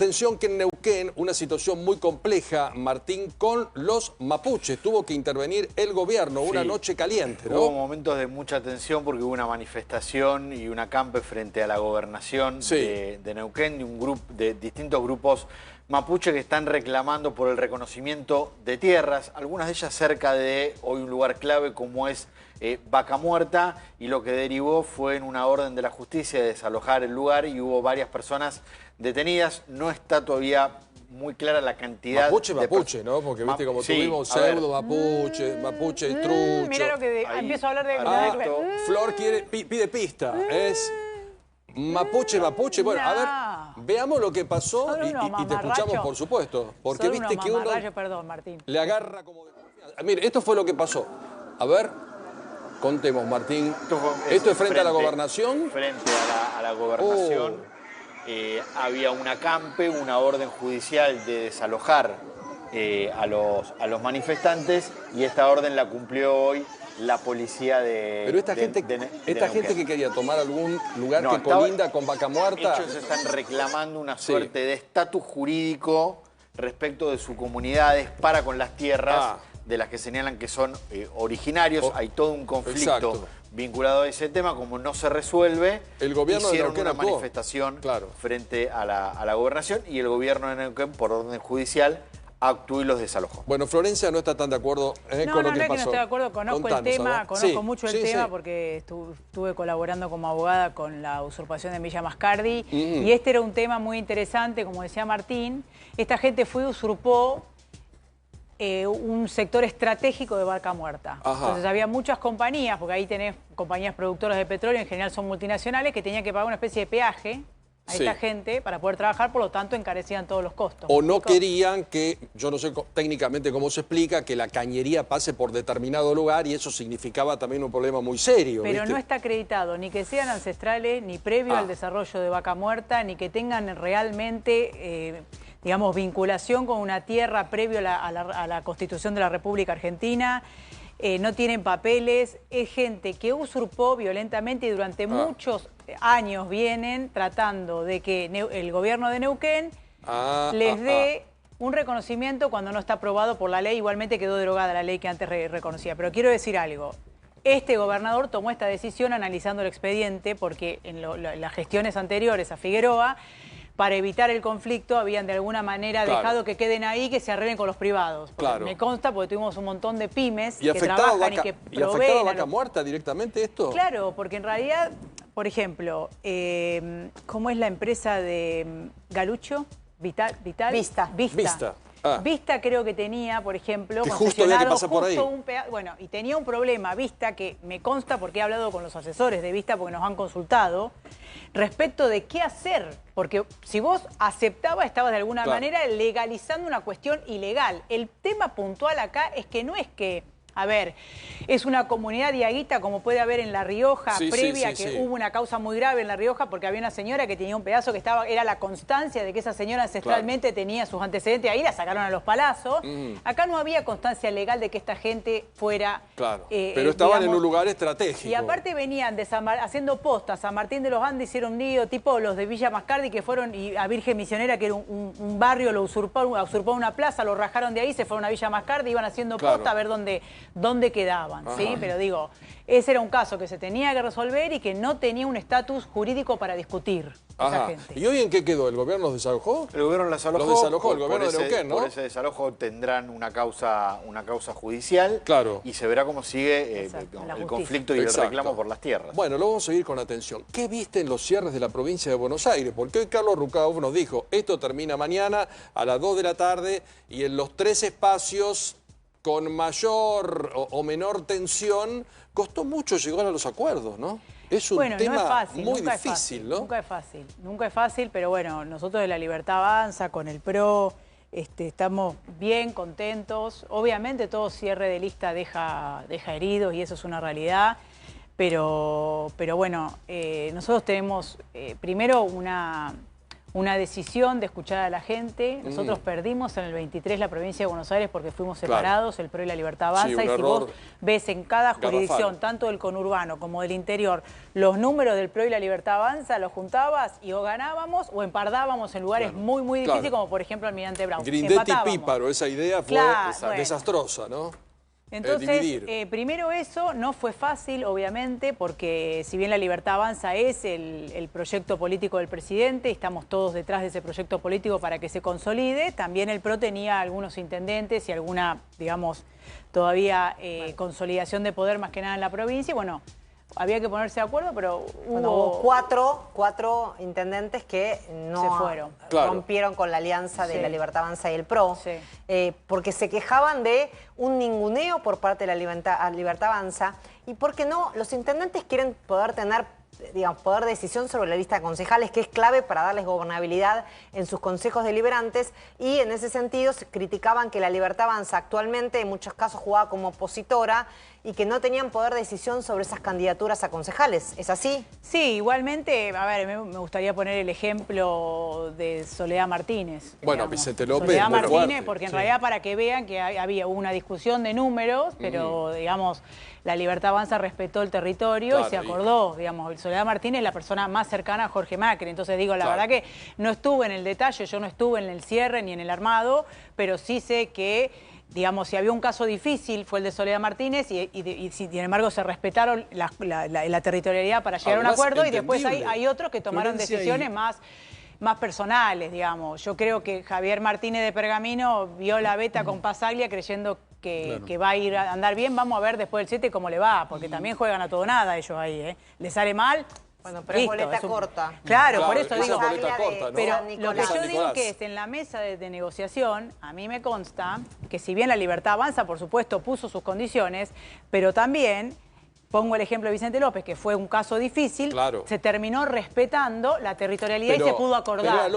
Atención que en Neuquén, una situación muy compleja, Martín, con los mapuches. Tuvo que intervenir el gobierno, una noche caliente, ¿no? Hubo momentos de mucha tensión porque hubo una manifestación y un acampe frente a la gobernación de Neuquén, de distintos grupos mapuche que están reclamando por el reconocimiento de tierras, algunas de ellas cerca de hoy un lugar clave como es Vaca Muerta, y lo que derivó fue en una orden de la justicia de desalojar el lugar y hubo varias personas detenidas. No está todavía muy clara la cantidad mapuche, ¿no? Porque viste como tuvimos pseudo mapuche, trucho. Mira lo que empiezo a hablar de... Flor pide pista. Es mapuche. Bueno, a ver, veamos lo que pasó y te escuchamos, por supuesto. Porque viste que uno perdón, Martín, le agarra como de confianza. Mire, esto fue lo que pasó. A ver, contemos, Martín. Esto es frente a la gobernación. Frente a la gobernación. Había un acampe, una orden judicial de desalojar a los manifestantes, y esta orden la cumplió hoy la policía de... Pero esta gente que quería tomar algún lugar que colinda con Vaca Muerta... Ellos están reclamando una suerte de estatus jurídico respecto de sus comunidades para con las tierras de las que señalan que son originarios. Hay todo un conflicto vinculado a ese tema. Como no se resuelve, el gobierno hicieron de Neuquén una manifestación frente a la gobernación, y el gobierno de Neuquén, por orden judicial, actuó y los desalojó. Bueno, Florencia no está tan de acuerdo con lo que pasó. No es que no esté de acuerdo, conozco el tema, conozco mucho el tema porque estuve colaborando como abogada con la usurpación de Villa Mascardi, y este era un tema muy interesante, como decía Martín. Esta gente usurpó un sector estratégico de Vaca Muerta. Entonces había muchas compañías, porque ahí tenés compañías productoras de petróleo, en general son multinacionales, que tenían que pagar una especie de peaje a esta gente para poder trabajar, por lo tanto encarecían todos los costos. O no querían que, yo no sé técnicamente cómo se explica, que la cañería pase por determinado lugar, y eso significaba también un problema muy serio. Pero no está acreditado ni que sean ancestrales, ni previo al desarrollo de Vaca Muerta, ni que tengan realmente... digamos, vinculación con una tierra previo a la Constitución de la República Argentina. No tienen papeles, es gente que usurpó violentamente y durante muchos años vienen tratando de que el gobierno de Neuquén les dé un reconocimiento cuando no está aprobado por la ley. Igualmente quedó derogada la ley que antes reconocía. Pero quiero decir algo. Este gobernador tomó esta decisión analizando el expediente porque en las gestiones anteriores a Figueroa, para evitar el conflicto, habían de alguna manera dejado que queden ahí, que se arreglen con los privados. Me consta, porque tuvimos un montón de pymes que trabajan y que proveen. ¿Y afectaba a Vaca Muerta directamente esto? Claro, porque en realidad, por ejemplo, ¿cómo es la empresa de Galucho? Vista. Vista creo que tenía, por ejemplo, que justo había que pasar por ahí. Bueno, y tenía un problema, Vista, que me consta porque he hablado con los asesores de Vista, porque nos han consultado, respecto de qué hacer. Porque si vos aceptabas, estabas de alguna manera legalizando una cuestión ilegal. El tema puntual acá es que no es que... A ver, es una comunidad diaguita como puede haber en La Rioja, previa que hubo una causa muy grave en La Rioja porque había una señora que tenía un pedazo que era la constancia de que esa señora ancestralmente tenía sus antecedentes ahí, la sacaron a los palazos. Acá no había constancia legal de que esta gente fuera... pero estaban en un lugar estratégico. Y aparte venían haciendo postas. San Martín de los Andes hicieron un lío tipo los de Villa Mascardi, que fueron a Virgen Misionera, que era un barrio, lo usurpó una plaza, lo rajaron de ahí, se fueron a Villa Mascardi, iban haciendo posta a ver dónde quedaban, ¿sí? Pero digo, ese era un caso que se tenía que resolver y que no tenía un estatus jurídico para discutir esa gente. ¿Y hoy en qué quedó? ¿El gobierno los desalojó? El gobierno los desalojó. Los desalojó el gobierno de Neuquén, ¿no? Por ese desalojo tendrán una causa judicial. Y se verá cómo sigue el conflicto y el reclamo por las tierras. Bueno, lo vamos a seguir con atención. ¿Qué viste en los cierres de la provincia de Buenos Aires? Porque hoy Carlos Rucauf nos dijo, esto termina mañana a las 2 de la tarde y en los 3 espacios con mayor o menor tensión, costó mucho llegar a los acuerdos, ¿no? Es un tema muy difícil, ¿no? Nunca es fácil, pero bueno, nosotros de La Libertad Avanza, con el PRO, estamos bien contentos. Obviamente todo cierre de lista deja heridos y eso es una realidad, pero bueno, nosotros tenemos primero una una decisión de escuchar a la gente. Nosotros perdimos en el 23 la provincia de Buenos Aires porque fuimos separados, el PRO y la Libertad Avanza. Sí, y si vos ves en cada jurisdicción, tanto del conurbano como del interior, los números del PRO y la Libertad Avanza, los juntabas y o ganábamos o empardábamos en lugares muy, muy difíciles, como por ejemplo Almirante Brown. Grindetti Píparo, esa idea fue desastrosa, ¿no? Entonces, primero eso no fue fácil, obviamente, porque si bien la Libertad Avanza es el proyecto político del presidente, estamos todos detrás de ese proyecto político para que se consolide, también el PRO tenía algunos intendentes y alguna, digamos, todavía consolidación de poder más que nada en la provincia, y bueno, había que ponerse de acuerdo, pero hubo cuatro intendentes que no se fueron. Rompieron con la alianza de la Libertad Avanza y el PRO, porque se quejaban de un ninguneo por parte de la Libertad Avanza y porque no, los intendentes quieren poder tener, digamos, poder de decisión sobre la lista de concejales, que es clave para darles gobernabilidad en sus consejos deliberantes, y en ese sentido criticaban que la Libertad Avanza actualmente en muchos casos jugaba como opositora y que no tenían poder de decisión sobre esas candidaturas a concejales. ¿Es así? Sí, igualmente, a ver, me gustaría poner el ejemplo de Soledad Martínez. Bueno, digamos. Vicente López. Soledad Martínez, porque en realidad para que vean que había una discusión de números, pero digamos, la Libertad Avanza respetó el territorio y se acordó, digamos, Soledad Martínez es la persona más cercana a Jorge Macri. Entonces digo, la verdad que no estuve en el detalle, yo no estuve en el cierre ni en el armado, pero sí sé que, digamos, si había un caso difícil fue el de Soledad Martínez y sin embargo se respetaron la territorialidad para llegar a un acuerdo, y después hay otros que tomaron decisiones más personales, digamos. Yo creo que Javier Martínez de Pergamino vio la beta con Pasaglia creyendo que va a ir a andar bien. Vamos a ver después del 7 cómo le va, porque también juegan a todo nada ellos ahí, ¿eh? ¿Le sale mal? Bueno, pero listo, es boleta corta. Claro, por eso digo. Corta, ¿no? Pero lo que yo digo que es, en la mesa de negociación, a mí me consta que si bien la Libertad Avanza, por supuesto, puso sus condiciones, pero también, pongo el ejemplo de Vicente López, que fue un caso difícil, se terminó respetando la territorialidad y se pudo acordar.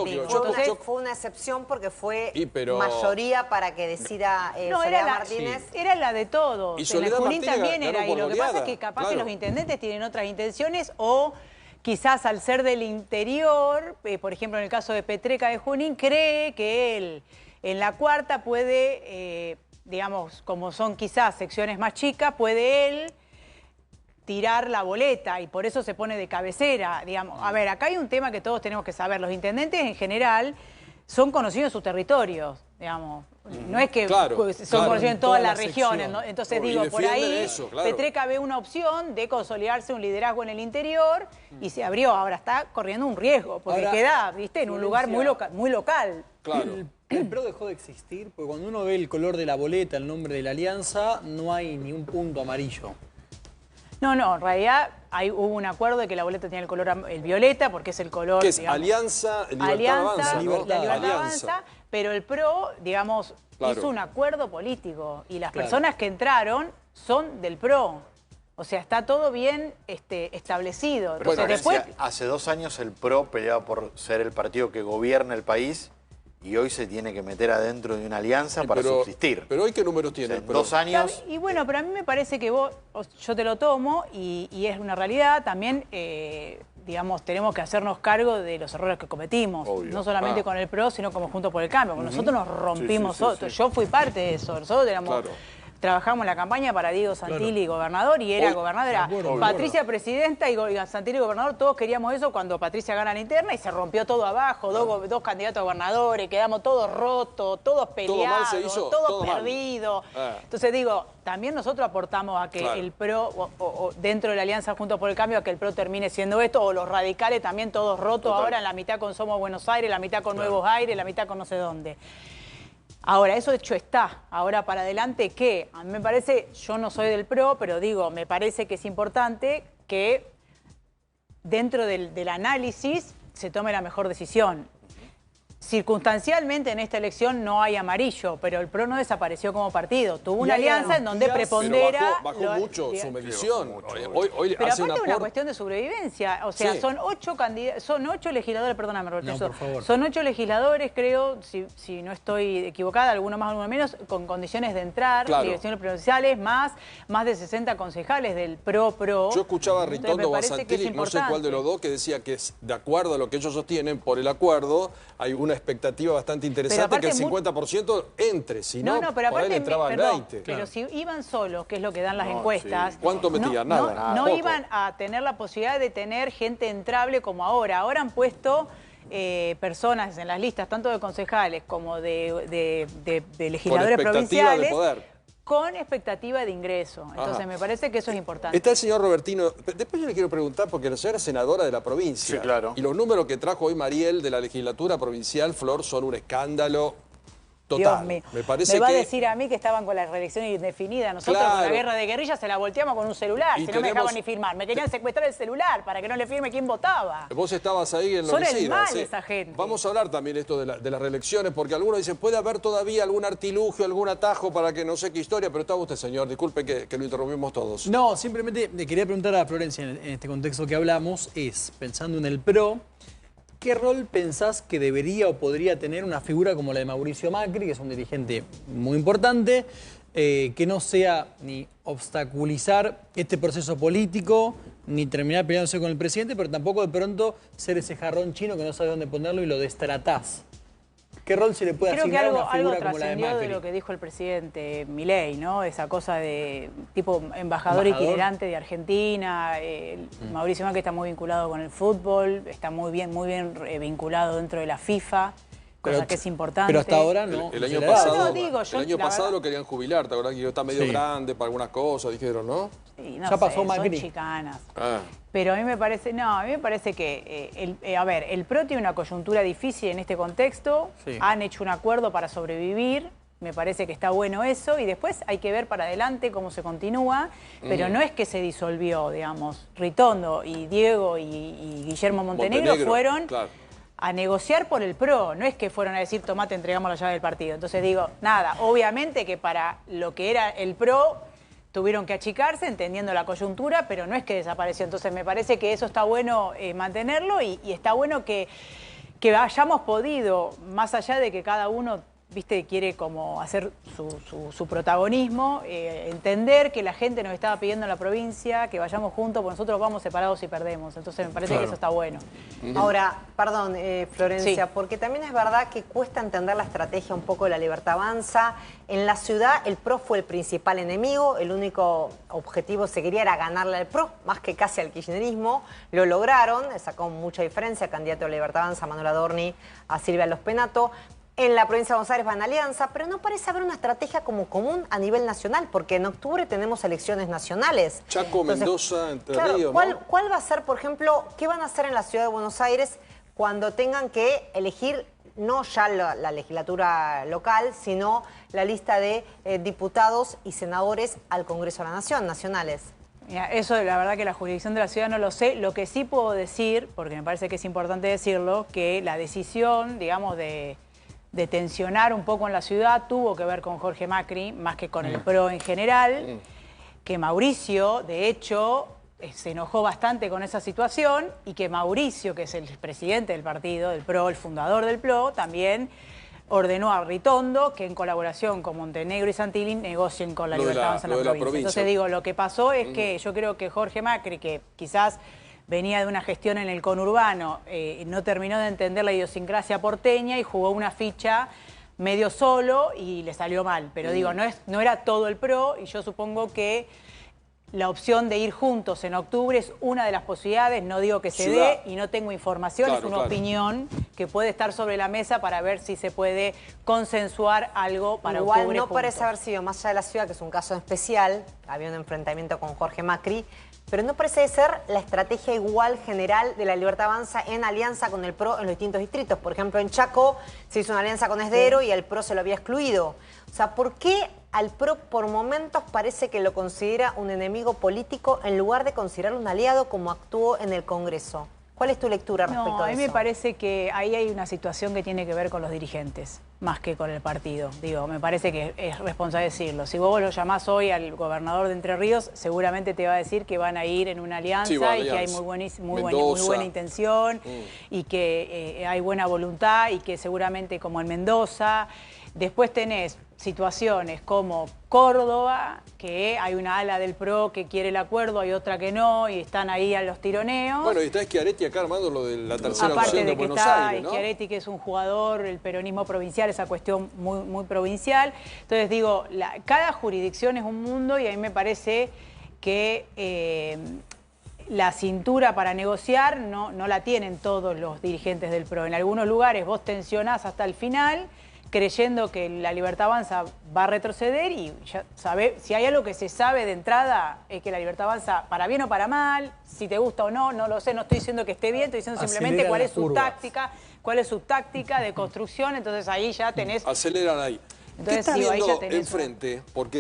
Fue una excepción porque fue mayoría para que decida Soledad Martínez. Era la de todos. Y en el Junín también era. Y lo que pasa es que capaz que los intendentes tienen otras intenciones o quizás al ser del interior, por ejemplo en el caso de Petreca de Junín, cree que él en la cuarta puede, digamos, como son quizás secciones más chicas, puede él tirar la boleta y por eso se pone de cabecera, digamos. A ver, acá hay un tema que todos tenemos que saber. Los intendentes en general son conocidos en sus territorios, digamos. No es que son conocidos en todas las regiones, ¿no? Entonces digo, por ahí Petreca ve una opción de consolidarse un liderazgo en el interior y se abrió. Ahora está corriendo un riesgo, porque queda, viste, en un lugar muy local. Claro. El PRO dejó de existir porque cuando uno ve el color de la boleta, el nombre de la alianza, no hay ni un punto amarillo. No, en realidad hubo un acuerdo de que la boleta tenía el color el violeta, porque es el color, ¿qué es? Digamos, Libertad Avanza, ¿no? Libertad Avanza, pero el PRO, digamos, hizo un acuerdo político y las personas que entraron son del PRO. O sea, está todo bien establecido. Entonces, después, hace 2 años el PRO peleaba por ser el partido que gobierna el país y hoy se tiene que meter adentro de una alianza para subsistir. Pero hoy, ¿qué números tiene? O sea, en 2 años... Y bueno, pero a mí me parece que yo te lo tomo y es una realidad. También, digamos, tenemos que hacernos cargo de los errores que cometimos. Obvio. No solamente con el PRO, sino como Juntos por el Cambio. Nosotros nos rompimos. Yo fui parte de eso. Nosotros éramos... Trabajamos en la campaña para Diego Santilli gobernador y era gobernadora. Patricia presidenta y Santilli gobernador, todos queríamos eso cuando Patricia gana la interna y se rompió todo abajo, dos candidatos a gobernadores, quedamos todos rotos, todos peleados, todos perdidos. Entonces digo, también nosotros aportamos a que el PRO, o dentro de la Alianza Juntos por el Cambio, a que el PRO termine siendo esto, o los radicales también todos rotos ahora, en la mitad con Somos Buenos Aires, la mitad con Nuevos Aires, la mitad con no sé dónde. Ahora, eso hecho está. Ahora, para adelante, ¿qué? A mí me parece, yo no soy del PRO, pero digo, me parece que es importante que dentro del análisis se tome la mejor decisión. circunstancialmente en esta elección no hay amarillo, pero el PRO no desapareció como partido. Tuvo una alianza en donde prepondera... Pero bajó mucho su medición. Hoy pero hace aparte es una cuestión de sobrevivencia. O sea, son 8 legisladores, perdóname, Roberto. No, por favor. Son 8 legisladores, creo, si no estoy equivocada, alguno más, alguno menos, con condiciones de entrar, direcciones provinciales, más de 60 concejales del PRO. Yo escuchaba a Ritondo o a Santilli, no sé cuál de los dos, que decía que de acuerdo a lo que ellos sostienen, por el acuerdo, hay una expectativa bastante interesante que el 50% entre, si no, pero por ahí le traba el 20%. Pero si iban solos, que es lo que dan las encuestas... ¿Cuánto metían? Nada. No iban a tener la posibilidad de tener gente entrable como ahora. Ahora han puesto personas en las listas, tanto de concejales como de legisladores provinciales, de poder, con expectativa de ingreso. Entonces me parece que eso es importante. Está el señor Robertino. Después yo le quiero preguntar, porque la señora es senadora de la provincia. Sí, claro. Y los números que trajo hoy Mariel de la legislatura provincial, Flor, son un escándalo total. Dios mío. Me parece me va que... a decir a mí que estaban con la reelección indefinida. Nosotros con la guerra de guerrillas se la volteamos con un celular. Si no me dejaban ni firmar. Me querían secuestrar el celular para que no le firme quién votaba. Vos estabas ahí en Son el mal esa gente. Vamos a hablar también esto de las reelecciones, porque algunos dicen, puede haber todavía algún artilugio, algún atajo para que no sé qué historia, pero estaba usted, señor. Disculpe que lo interrumpimos todos. No, simplemente le quería preguntar a Florencia en este contexto que hablamos, pensando en el PRO, ¿qué rol pensás que debería o podría tener una figura como la de Mauricio Macri, que es un dirigente muy importante, que no sea ni obstaculizar este proceso político, ni terminar peleándose con el presidente, pero tampoco de pronto ser ese jarrón chino que no sabe dónde ponerlo y lo destratás? ¿Qué rol se le puede asignar a una figura como la de Macri? Creo que algo trascendió de lo que dijo el presidente Milei, ¿no? Esa cosa de tipo embajador itinerante de Argentina. Mauricio Macri está muy vinculado con el fútbol, está muy bien vinculado dentro de la FIFA. Cosa que es importante. Pero hasta ahora no. El año pasado lo querían jubilar, ¿te acordás que está medio grande para algunas cosas, dijeron, no? Sí, ya pasó Macri. Son chicanas. Pero a mí me parece, que, el PRO tiene una coyuntura difícil en este contexto, han hecho un acuerdo para sobrevivir, me parece que está bueno eso, y después hay que ver para adelante cómo se continúa, pero no es que se disolvió, digamos. Ritondo y Diego y Guillermo Montenegro fueron... a negociar por el PRO, no es que fueron a decir, tomá, te entregamos la llave del partido. Entonces digo, nada, obviamente que para lo que era el PRO tuvieron que achicarse, entendiendo la coyuntura, pero no es que desapareció. Entonces me parece que eso está bueno mantenerlo y está bueno que hayamos podido, más allá de que cada uno quiere como hacer su protagonismo, entender que la gente nos estaba pidiendo en la provincia que vayamos juntos, porque nosotros vamos separados y perdemos. Entonces me parece que eso está bueno. Ahora, perdón, Florencia, porque también es verdad que cuesta entender la estrategia un poco de la Libertad Avanza. En la ciudad el PRO fue el principal enemigo, el único objetivo se quería era ganarle al PRO, más que casi al kirchnerismo. Lo lograron, sacó mucha diferencia, candidato de la Libertad Avanza, Manuel Adorni, a Silvia Los Penato. En la provincia de Buenos Aires va en alianza, pero no parece haber una estrategia como común a nivel nacional, porque en octubre tenemos elecciones nacionales. Chaco, entonces, Mendoza, Entre Ríos, ¿no? ¿Cuál va a ser, por ejemplo, qué van a hacer en la ciudad de Buenos Aires cuando tengan que elegir no ya la legislatura local, sino la lista de diputados y senadores al Congreso de la Nación, nacionales? Mira, eso la verdad que la jurisdicción de la ciudad no lo sé. Lo que sí puedo decir, porque me parece que es importante decirlo, que la decisión, digamos, de tensionar un poco en la ciudad tuvo que ver con Jorge Macri, más que con el PRO en general, que Mauricio, de hecho, se enojó bastante con esa situación y que Mauricio, que es el presidente del partido, del PRO, el fundador del PRO, también ordenó a Ritondo que en colaboración con Montenegro y Santilli negocien con la Libertad Avanza en la provincia. Entonces digo, lo que pasó es que yo creo que Jorge Macri, que quizás venía de una gestión en el conurbano, no terminó de entender la idiosincrasia porteña y jugó una ficha medio solo y le salió mal. Pero digo, no era todo el PRO y yo supongo que la opción de ir juntos en octubre es una de las posibilidades, no digo que se dé y no tengo información, es una opinión que puede estar sobre la mesa para ver si se puede consensuar algo para octubre Igual no juntos. parece haber sido, más allá de la ciudad, que es un caso especial, había un enfrentamiento con Jorge Macri, pero no parece ser la estrategia igual general de la Libertad Avanza en alianza con el PRO en los distintos distritos. Por ejemplo, en Chaco se hizo una alianza con Esdero y el PRO se lo había excluido. O sea, ¿por qué al PRO por momentos parece que lo considera un enemigo político en lugar de considerarlo un aliado como actuó en el Congreso? ¿Cuál es tu lectura respecto No, a a mí eso? me parece que ahí hay una situación que tiene que ver con los dirigentes, más que con el partido. Digo, me parece que es responsable decirlo. Si vos lo llamás hoy al gobernador de Entre Ríos, seguramente te va a decir que van a ir en una alianza, Sí, y que hay alianza. muy buena intención y que hay buena voluntad y que seguramente como en Mendoza. Después tenés situaciones como Córdoba, que hay una ala del PRO que quiere el acuerdo, hay otra que no, y están ahí a los tironeos. Bueno, y está Schiaretti acá armando lo de la tercera Aparte opción de de que Buenos está Aires, ¿no? Schiaretti, que es un jugador, el peronismo provincial, esa cuestión muy provincial. Entonces digo, cada jurisdicción es un mundo y a mí me parece que la cintura para negociar no la tienen todos los dirigentes del PRO. En algunos lugares vos tensionás hasta el final, creyendo que la Libertad Avanza va a retroceder y ya si hay algo que se sabe de entrada es que la Libertad Avanza, para bien o para mal, si te gusta o no, no lo sé, no estoy diciendo que esté bien, estoy diciendo simplemente cuál es su táctica de construcción, entonces ahí ya tenés... Aceleran ahí. Entonces, ¿Qué estás digo, ahí ya viendo tenés enfrente? Porque